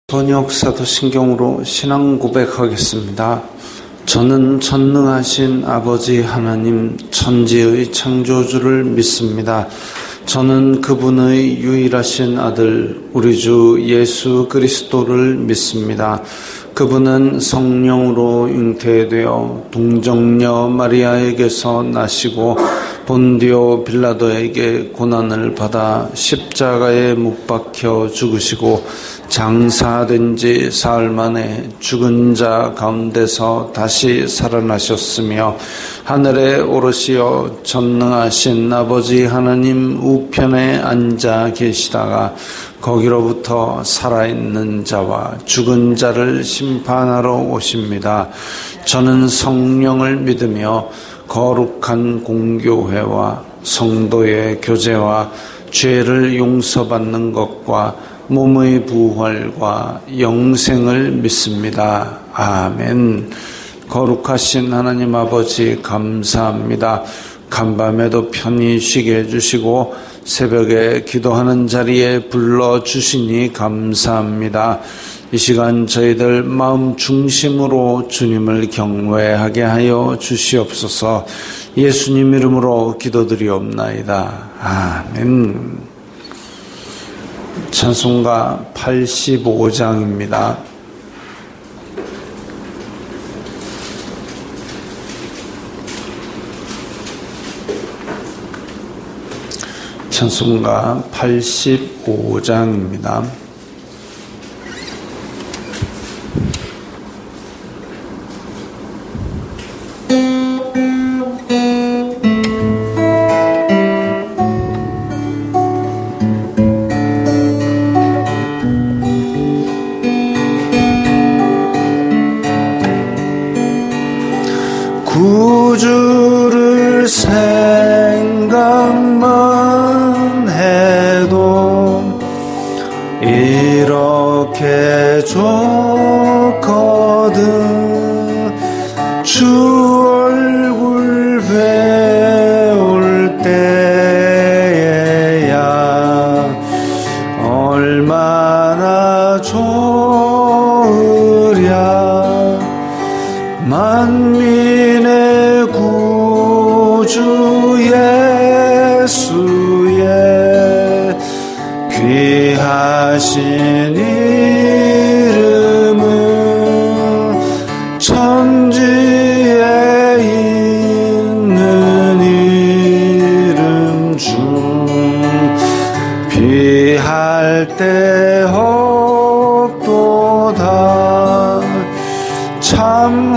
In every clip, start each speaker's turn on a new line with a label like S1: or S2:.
S1: 번역 사도신경으로 신앙 고백하겠습니다. 저는 전능하신 아버지 하나님 천지의 창조주를 믿습니다. 저는 그분의 유일하신 아들 우리 주 예수 그리스도를 믿습니다. 그분은 성령으로 잉태되어 동정녀 마리아에게서 나시고 본디오 빌라도에게 고난을 받아 십자가에 못 박혀 죽으시고 장사된 지 사흘 만에 죽은 자 가운데서 다시 살아나셨으며 하늘에 오르시어 전능하신 아버지 하나님 우편에 앉아 계시다가 거기로부터 살아있는 자와 죽은 자를 심판하러 오십니다. 저는 성령을 믿으며 거룩한 공교회와 성도의 교제와 죄를 용서받는 것과 몸의 부활과 영생을 믿습니다. 아멘. 거룩하신 하나님 아버지 감사합니다. 간밤에도 편히 쉬게 해주시고 새벽에 기도하는 자리에 불러주시니 감사합니다. 이 시간 저희들 마음 중심으로 주님을 경외하게 하여 주시옵소서. 예수님 이름으로 기도드리옵나이다. 아멘. 찬송가 85장입니다. 찬송가 85장입니다.
S2: 구주를 생각만 해도 이렇게 좋거든. 주 얼굴 배울 때에야 얼마나 좋으랴. 만민의 구주 예수의 귀하신 이름은 천지에 있는 이름 중 비할 데 없도다. 참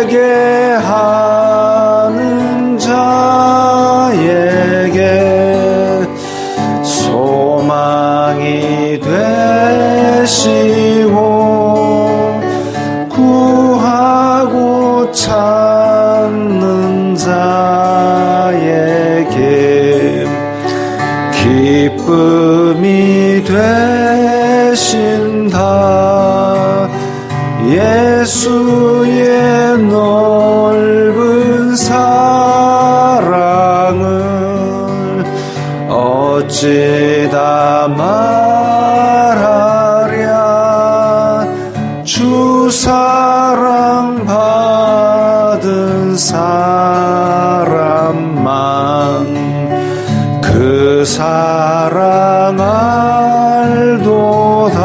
S2: 회개하는 자에게 소망이 되시고 구하고 찾는 자에게 기쁨이 되신다. 예수의 넓은 사랑을 어찌 다 말하랴. 주 사랑 받은 사람만 그 사랑 알도다.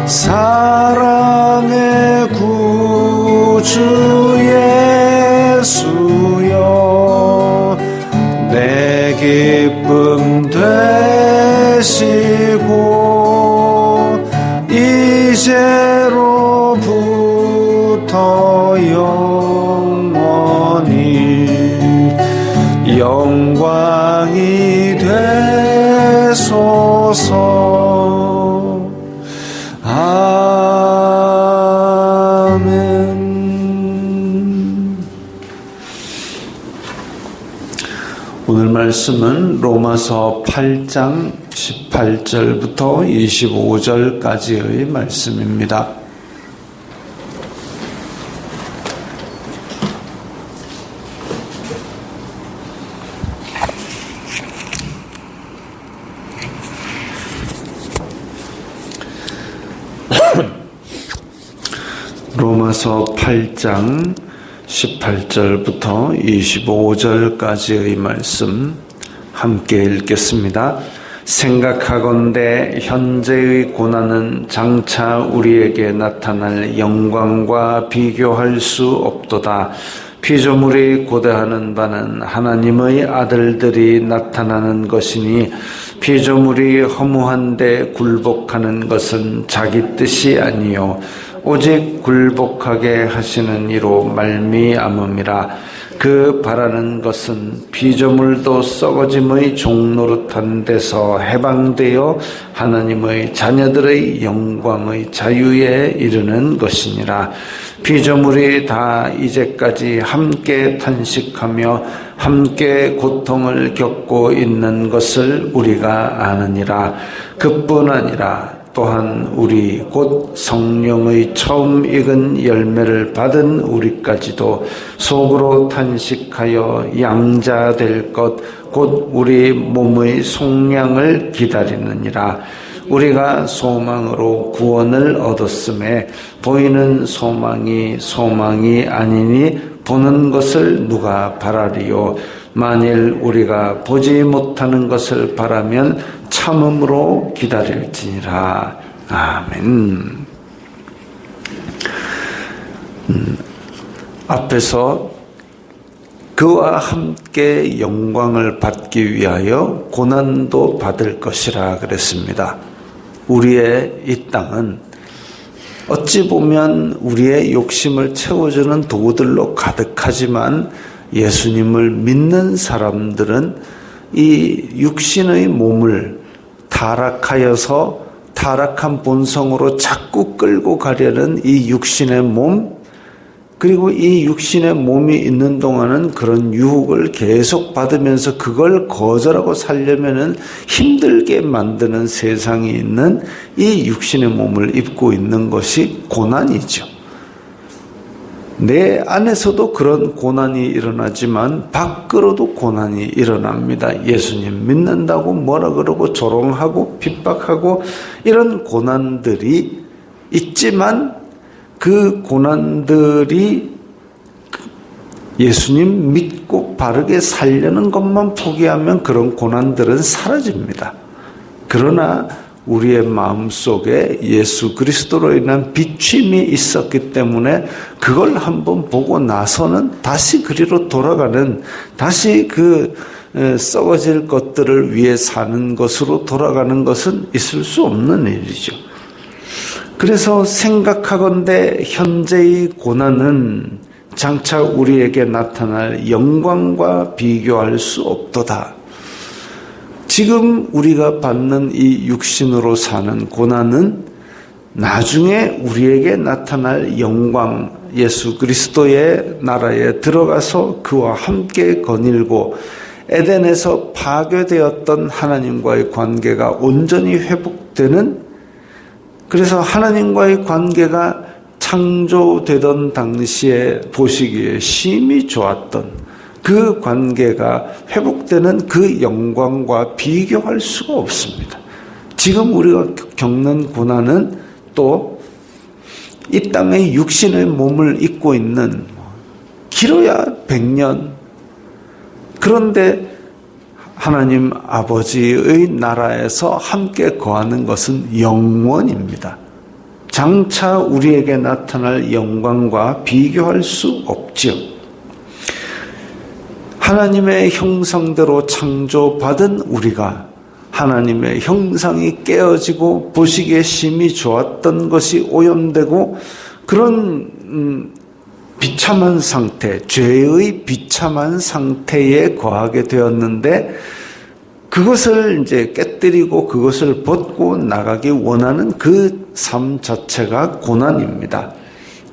S2: 사랑의 구주 예수여 내 기쁨 되시고 이제로부터 영원히 영광이 되소서. 아멘.
S1: 오늘 말씀은 로마서 8장 18절부터 25절까지의 말씀입니다. 로마서 8장 18절부터 25절까지의 말씀 함께 읽겠습니다. 생각하건대 현재의 고난은 장차 우리에게 나타날 영광과 비교할 수 없도다. 피조물이 고대하는 바는 하나님의 아들들이 나타나는 것이니 피조물이 허무한데 굴복하는 것은 자기 뜻이 아니요 오직 굴복하게 하시는 이로 말미암음이라. 그 바라는 것은 피조물도 썩어짐의 종노릇한 데서 해방되어 하나님의 자녀들의 영광의 자유에 이르는 것이니라. 피조물이 다 이제까지 함께 탄식하며 함께 고통을 겪고 있는 것을 우리가 아느니라. 그뿐 아니라 또한 우리 곧 성령의 처음 익은 열매를 받은 우리까지도 속으로 탄식하여 양자될 것 곧 우리 몸의 속량을 기다리느니라. 우리가 소망으로 구원을 얻었음에 보이는 소망이 아니니 보는 것을 누가 바라리요. 만일 우리가 보지 못하는 것을 바라면 참음으로 기다릴지니라. 아멘. 앞에서 그와 함께 영광을 받기 위하여 고난도 받을 것이라 그랬습니다. 우리의 이 땅은 어찌 보면 우리의 욕심을 채워주는 도구들로 가득하지만 예수님을 믿는 사람들은 이 육신의 몸을 타락하여서 타락한 본성으로 자꾸 끌고 가려는 이 육신의 몸, 그리고 이 육신의 몸이 있는 동안은 그런 유혹을 계속 받으면서 그걸 거절하고 살려면은 힘들게 만드는 세상에 있는 이 육신의 몸을 입고 있는 것이 고난이죠. 내 안에서도 그런 고난이 일어나지만 밖으로도 고난이 일어납니다. 예수님 믿는다고 뭐라 그러고 조롱하고 핍박하고 이런 고난들이 있지만 그 고난들이 예수님 믿고 바르게 살려는 것만 포기하면 그런 고난들은 사라집니다. 그러나 우리의 마음속에 예수 그리스도로 인한 비침이 있었기 때문에 그걸 한번 보고 나서는 다시 그리로 돌아가는, 다시 그 썩어질 것들을 위해 사는 것으로 돌아가는 것은 있을 수 없는 일이죠. 그래서 생각하건대 현재의 고난은 장차 우리에게 나타날 영광과 비교할 수 없도다. 지금 우리가 받는 이 육신으로 사는 고난은 나중에 우리에게 나타날 영광, 예수 그리스도의 나라에 들어가서 그와 함께 거닐고 에덴에서 파괴되었던 하나님과의 관계가 온전히 회복되는, 그래서 하나님과의 관계가 창조되던 당시에 보시기에 심히 좋았던 그 관계가 회복되는 그 영광과 비교할 수가 없습니다. 지금 우리가 겪는 고난은 또 이 땅의 육신의 몸을 입고 있는 길어야 100년, 그런데 하나님 아버지의 나라에서 함께 거하는 것은 영원입니다. 장차 우리에게 나타날 영광과 비교할 수 없지요. 하나님의 형상대로 창조받은 우리가 하나님의 형상이 깨어지고 보시기에 심히 좋았던 것이 오염되고 그런 비참한 상태, 죄의 비참한 상태에 거하게 되었는데 그것을 이제 깨뜨리고 그것을 벗고 나가기 원하는 그 삶 자체가 고난입니다.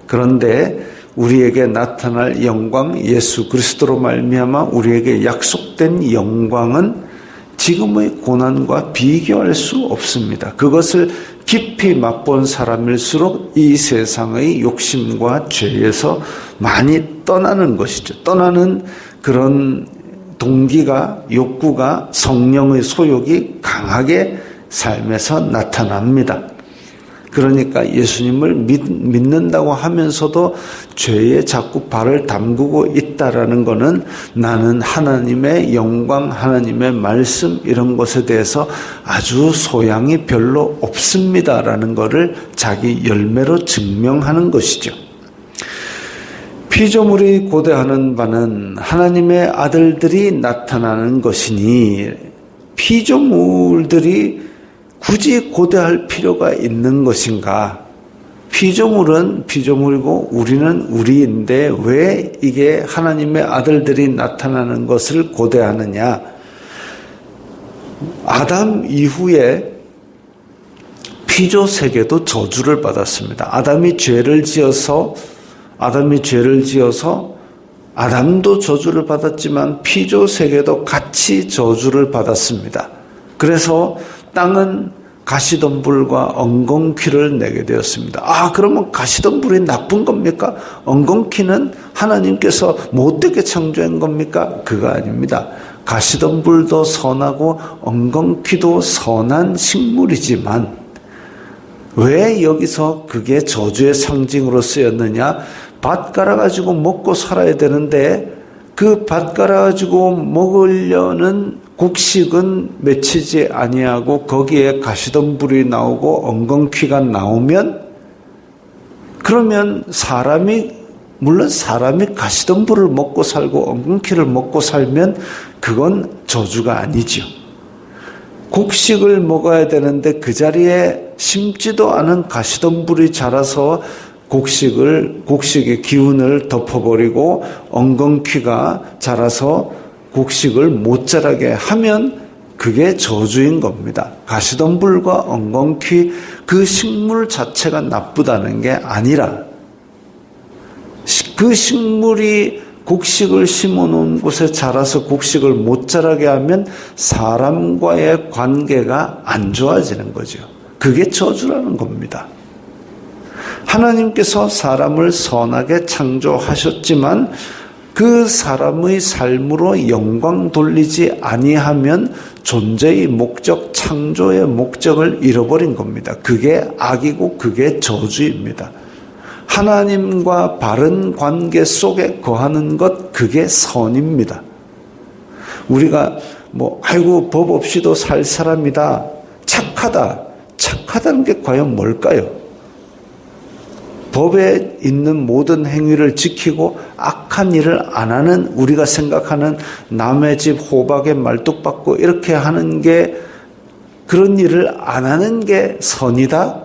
S1: 그런데 우리에게 나타날 영광, 예수 그리스도로 말미암아 우리에게 약속된 영광은 지금의 고난과 비교할 수 없습니다. 그것을 깊이 맛본 사람일수록 이 세상의 욕심과 죄에서 많이 떠나는 것이죠. 떠나는 그런 동기가, 욕구가, 성령의 소욕이 강하게 삶에서 나타납니다. 그러니까 예수님을 믿는다고 하면서도 죄에 자꾸 발을 담그고 있다라는 것은 나는 하나님의 영광, 하나님의 말씀 이런 것에 대해서 아주 소양이 별로 없습니다라는 것을 자기 열매로 증명하는 것이죠. 피조물이 고대하는 바는 하나님의 아들들이 나타나는 것이니 피조물들이 굳이 고대할 필요가 있는 것인가? 피조물은 피조물이고 우리는 우리인데 왜 이게 하나님의 아들들이 나타나는 것을 고대하느냐? 아담 이후에 피조 세계도 저주를 받았습니다. 아담이 죄를 지어서 아담도 저주를 받았지만 피조 세계도 같이 저주를 받았습니다. 그래서 땅은 가시덤불과 엉겅퀴를 내게 되었습니다. 그러면 가시덤불이 나쁜 겁니까? 엉겅퀴는 하나님께서 못되게 창조한 겁니까? 그거 아닙니다. 가시덤불도 선하고 엉겅퀴도 선한 식물이지만 왜 여기서 그게 저주의 상징으로 쓰였느냐? 밭 갈아가지고 먹고 살아야 되는데 그 밭 갈아가지고 먹으려는 곡식은 맺히지 아니하고 거기에 가시덤불이 나오고 엉겅퀴가 나오면 그러면 물론 사람이 가시덤불을 먹고 살고 엉겅퀴를 먹고 살면 그건 저주가 아니죠. 곡식을 먹어야 되는데 그 자리에 심지도 않은 가시덤불이 자라서 곡식의 기운을 덮어버리고 엉겅퀴가 자라서 곡식을 못 자라게 하면 그게 저주인 겁니다. 가시덤불과 엉겅퀴 그 식물 자체가 나쁘다는 게 아니라 그 식물이 곡식을 심어놓은 곳에 자라서 곡식을 못 자라게 하면 사람과의 관계가 안 좋아지는 거죠. 그게 저주라는 겁니다. 하나님께서 사람을 선하게 창조하셨지만 그 사람의 삶으로 영광 돌리지 아니하면 존재의 목적, 창조의 목적을 잃어버린 겁니다. 그게 악이고 그게 저주입니다. 하나님과 바른 관계 속에 거하는 것, 그게 선입니다. 우리가 법 없이도 살 사람이다, 착하다는 게 과연 뭘까요? 법에 있는 모든 행위를 지키고 악한 일을 안 하는 우리가 생각하는 남의 집 호박에 말뚝박고 이렇게 하는 게 그런 일을 안 하는 게 선이다?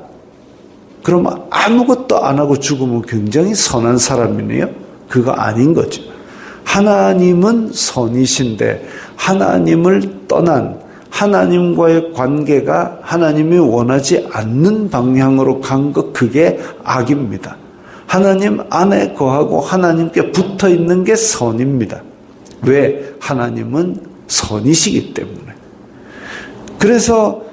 S1: 그러면 아무것도 안 하고 죽으면 굉장히 선한 사람이네요? 그거 아닌 거죠. 하나님은 선이신데 하나님을 떠난 하나님과의 관계가 하나님이 원하지 않는 방향으로 간 것, 그게 악입니다. 하나님 안에 거하고 하나님께 붙어 있는 게 선입니다. 왜? 하나님은 선이시기 때문에. 그래서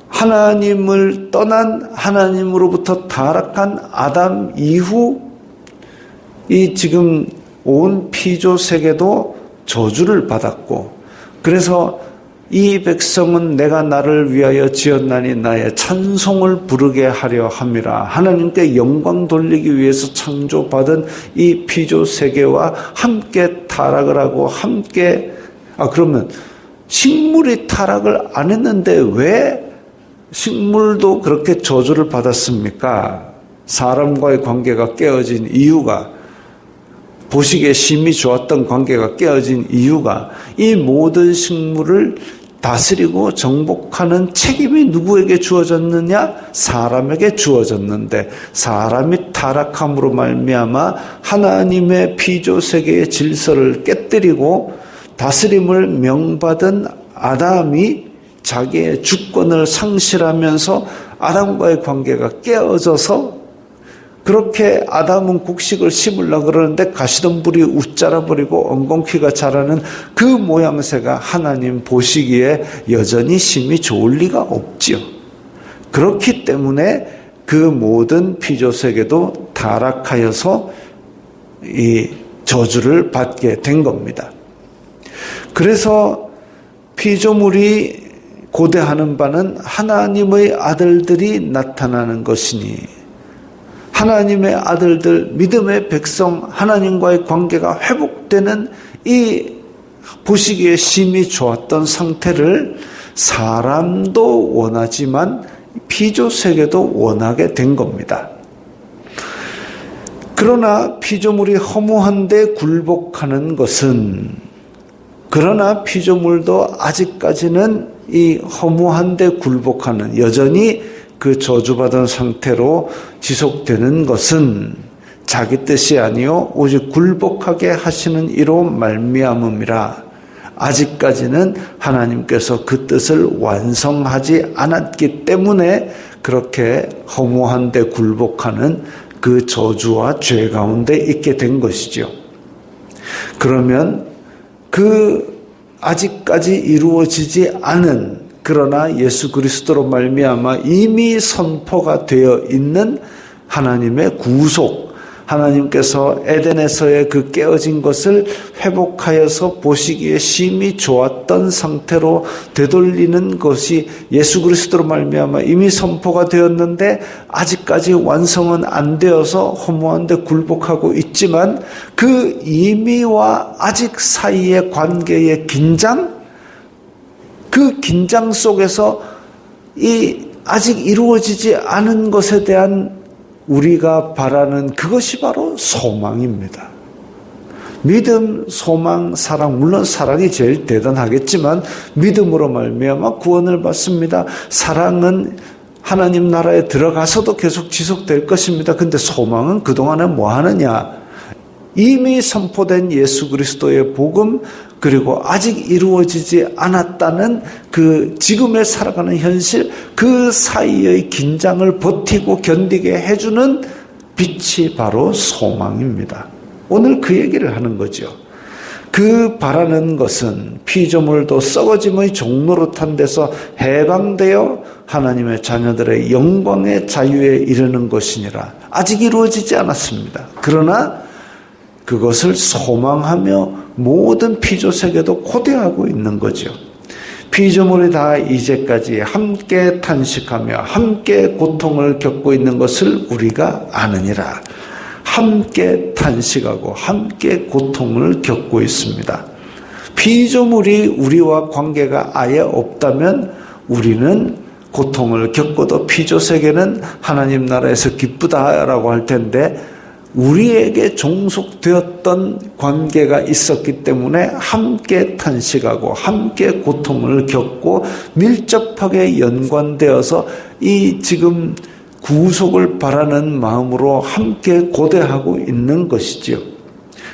S1: 하나님을 떠난 하나님으로부터 타락한 아담 이후 이 지금 온 피조 세계도 저주를 받았고, 그래서 이 백성은 내가 나를 위하여 지었나니 나의 찬송을 부르게 하려 함이라. 하나님께 영광 돌리기 위해서 창조받은 이 피조 세계와 함께 타락을 하고 함께 그러면 식물이 타락을 안 했는데 왜 식물도 그렇게 저주를 받았습니까? 사람과의 관계가 깨어진 이유가, 보시기에 심히 좋았던 관계가 깨어진 이유가 이 모든 식물을 다스리고 정복하는 책임이 누구에게 주어졌느냐? 사람에게 주어졌는데 사람이 타락함으로 말미암아 하나님의 피조 세계의 질서를 깨뜨리고 다스림을 명받은 아담이 자기의 주권을 상실하면서 아담과의 관계가 깨어져서, 그렇게 아담은 곡식을 심으려고 그러는데 가시덤불이 웃자라버리고 엉겅퀴가 자라는 그 모양새가 하나님 보시기에 여전히 심히 좋을 리가 없지요. 그렇기 때문에 그 모든 피조세계도 타락하여서 이 저주를 받게 된 겁니다. 그래서 피조물이 고대하는 바는 하나님의 아들들이 나타나는 것이니 하나님의 아들들, 믿음의 백성, 하나님과의 관계가 회복되는 이 보시기에 심히 좋았던 상태를 사람도 원하지만 피조세계도 원하게 된 겁니다. 그러나 피조물이 허무한데 굴복하는 것은, 그러나 피조물도 아직까지는 이 허무한데 굴복하는, 여전히 그 저주받은 상태로 지속되는 것은 자기 뜻이 아니요 오직 굴복하게 하시는 이로 말미암음이라. 아직까지는 하나님께서 그 뜻을 완성하지 않았기 때문에 그렇게 허무한데 굴복하는 그 저주와 죄 가운데 있게 된 것이죠. 그러면 그 아직까지 이루어지지 않은, 그러나 예수 그리스도로 말미암아 이미 선포가 되어 있는 하나님의 구속, 하나님께서 에덴에서의 그 깨어진 것을 회복하여서 보시기에 심히 좋았던 상태로 되돌리는 것이 예수 그리스도로 말미암아 이미 선포가 되었는데 아직까지 완성은 안 되어서 허무한데 굴복하고 있지만 그 이미와 아직 사이의 관계의 긴장, 그 긴장 속에서 이 아직 이루어지지 않은 것에 대한 우리가 바라는 그것이 바로 소망입니다. 믿음, 소망, 사랑, 물론 사랑이 제일 대단하겠지만 믿음으로 말미암아 구원을 받습니다. 사랑은 하나님 나라에 들어가서도 계속 지속될 것입니다. 근데 소망은 그동안에 뭐 하느냐? 이미 선포된 예수 그리스도의 복음, 그리고 아직 이루어지지 않았다는 그 지금에 살아가는 현실, 그 사이의 긴장을 버티고 견디게 해주는 빛이 바로 소망입니다. 오늘 그 얘기를 하는 거죠. 그 바라는 것은 피조물도 썩어짐의 종노릇한 데서 해방되어 하나님의 자녀들의 영광의 자유에 이르는 것이니라. 아직 이루어지지 않았습니다. 그러나 그것을 소망하며 모든 피조세계도 고대하고 있는 거죠. 피조물이 다 이제까지 함께 탄식하며 함께 고통을 겪고 있는 것을 우리가 아느니라. 함께 탄식하고 함께 고통을 겪고 있습니다. 피조물이 우리와 관계가 아예 없다면 우리는 고통을 겪어도 피조세계는 하나님 나라에서 기쁘다라고 할 텐데 우리에게 종속되었던 관계가 있었기 때문에 함께 탄식하고 함께 고통을 겪고 밀접하게 연관되어서 이 지금 구속을 바라는 마음으로 함께 고대하고 있는 것이지요.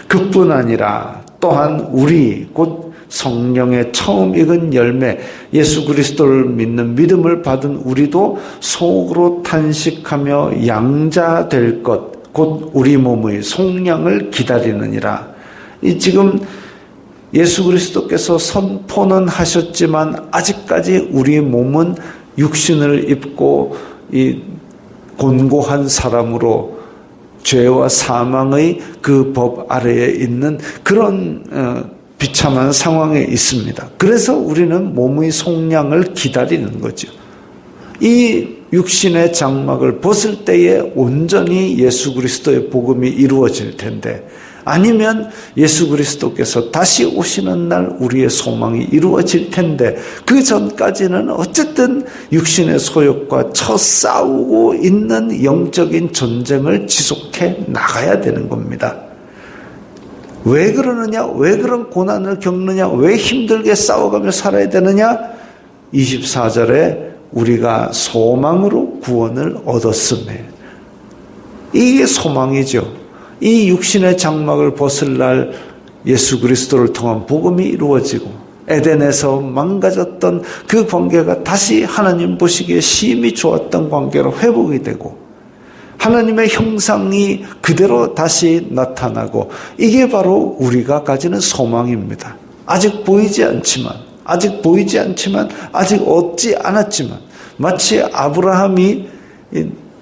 S1: 그뿐 아니라 또한 우리 곧 성령의 처음 익은 열매, 예수 그리스도를 믿는 믿음을 받은 우리도 속으로 탄식하며 양자될 것, 곧 우리 몸의 속량을 기다리느니라. 이 지금 예수 그리스도께서 선포는 하셨지만 아직까지 우리 몸은 육신을 입고 이 곤고한 사람으로 죄와 사망의 그 법 아래에 있는 그런 비참한 상황에 있습니다. 그래서 우리는 몸의 속량을 기다리는 거죠. 이 육신의 장막을 벗을 때에 온전히 예수 그리스도의 복음이 이루어질 텐데, 아니면 예수 그리스도께서 다시 오시는 날 우리의 소망이 이루어질 텐데, 그 전까지는 어쨌든 육신의 소욕과 싸우고 있는 영적인 전쟁을 지속해 나가야 되는 겁니다. 왜 그러느냐? 왜 그런 고난을 겪느냐? 왜 힘들게 싸워가며 살아야 되느냐? 24절에 우리가 소망으로 구원을 얻었음에, 이게 소망이죠. 이 육신의 장막을 벗을 날 예수 그리스도를 통한 복음이 이루어지고 에덴에서 망가졌던 그 관계가 다시 하나님 보시기에 심히 좋았던 관계로 회복이 되고 하나님의 형상이 그대로 다시 나타나고, 이게 바로 우리가 가지는 소망입니다. 아직 보이지 않지만, 아직 얻지 않았지만, 마치 아브라함이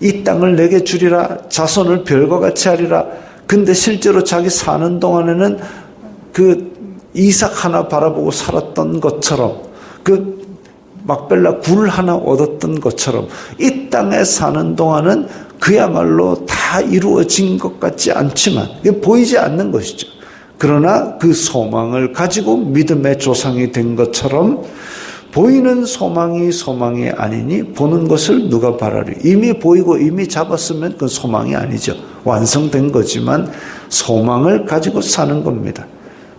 S1: 이 땅을 내게 주리라, 자손을 별과 같이 하리라. 근데 실제로 자기 사는 동안에는 그 이삭 하나 바라보고 살았던 것처럼 그 막벨라 굴 하나 얻었던 것처럼 이 땅에 사는 동안은 그야말로 다 이루어진 것 같지 않지만 이게 보이지 않는 것이죠. 그러나 그 소망을 가지고 믿음의 조상이 된 것처럼 보이는 소망이 아니니 보는 것을 누가 바라리. 이미 보이고 이미 잡았으면 그건 소망이 아니죠. 완성된 거지만 소망을 가지고 사는 겁니다.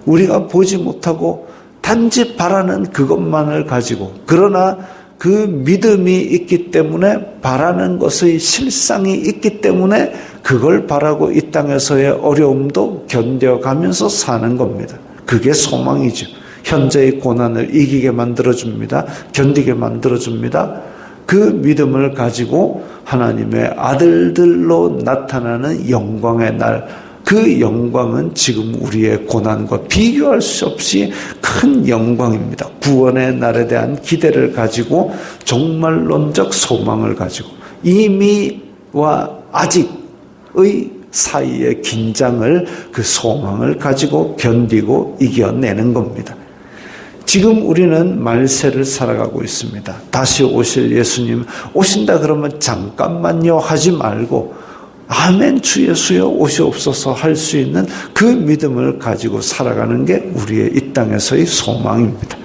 S1: 우리가 보지 못하고 단지 바라는 그것만을 가지고, 그러나 그 믿음이 있기 때문에 바라는 것의 실상이 있기 때문에 그걸 바라고 이 땅에서의 어려움도 견뎌가면서 사는 겁니다. 그게 소망이죠. 현재의 고난을 이기게 만들어줍니다. 견디게 만들어줍니다. 그 믿음을 가지고 하나님의 아들들로 나타나는 영광의 날, 그 영광은 지금 우리의 고난과 비교할 수 없이 큰 영광입니다. 구원의 날에 대한 기대를 가지고 종말론적 소망을 가지고 이미와 아직의 사이의 긴장을, 그 소망을 가지고 견디고 이겨내는 겁니다. 지금 우리는 말세를 살아가고 있습니다. 다시 오실 예수님 오신다 그러면 잠깐만요 하지 말고 아멘 주 예수여 오시옵소서 할 수 있는 그 믿음을 가지고 살아가는 게 우리의 이 땅에서의 소망입니다.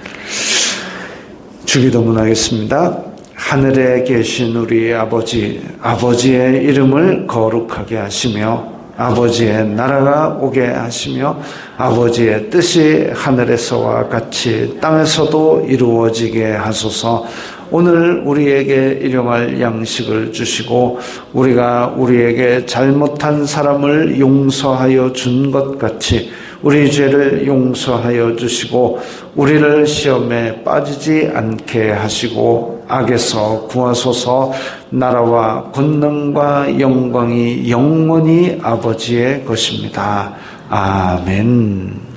S1: 주기도문 하겠습니다. 하늘에 계신 우리 아버지, 아버지의 이름을 거룩하게 하시며 아버지의 나라가 오게 하시며 아버지의 뜻이 하늘에서와 같이 땅에서도 이루어지게 하소서. 오늘 우리에게 일용할 양식을 주시고 우리가 우리에게 잘못한 사람을 용서하여 준 것 같이 우리 죄를 용서하여 주시고 우리를 시험에 빠지지 않게 하시고 악에서 구하소서. 나라와 권능과 영광이 영원히 아버지의 것입니다. 아멘.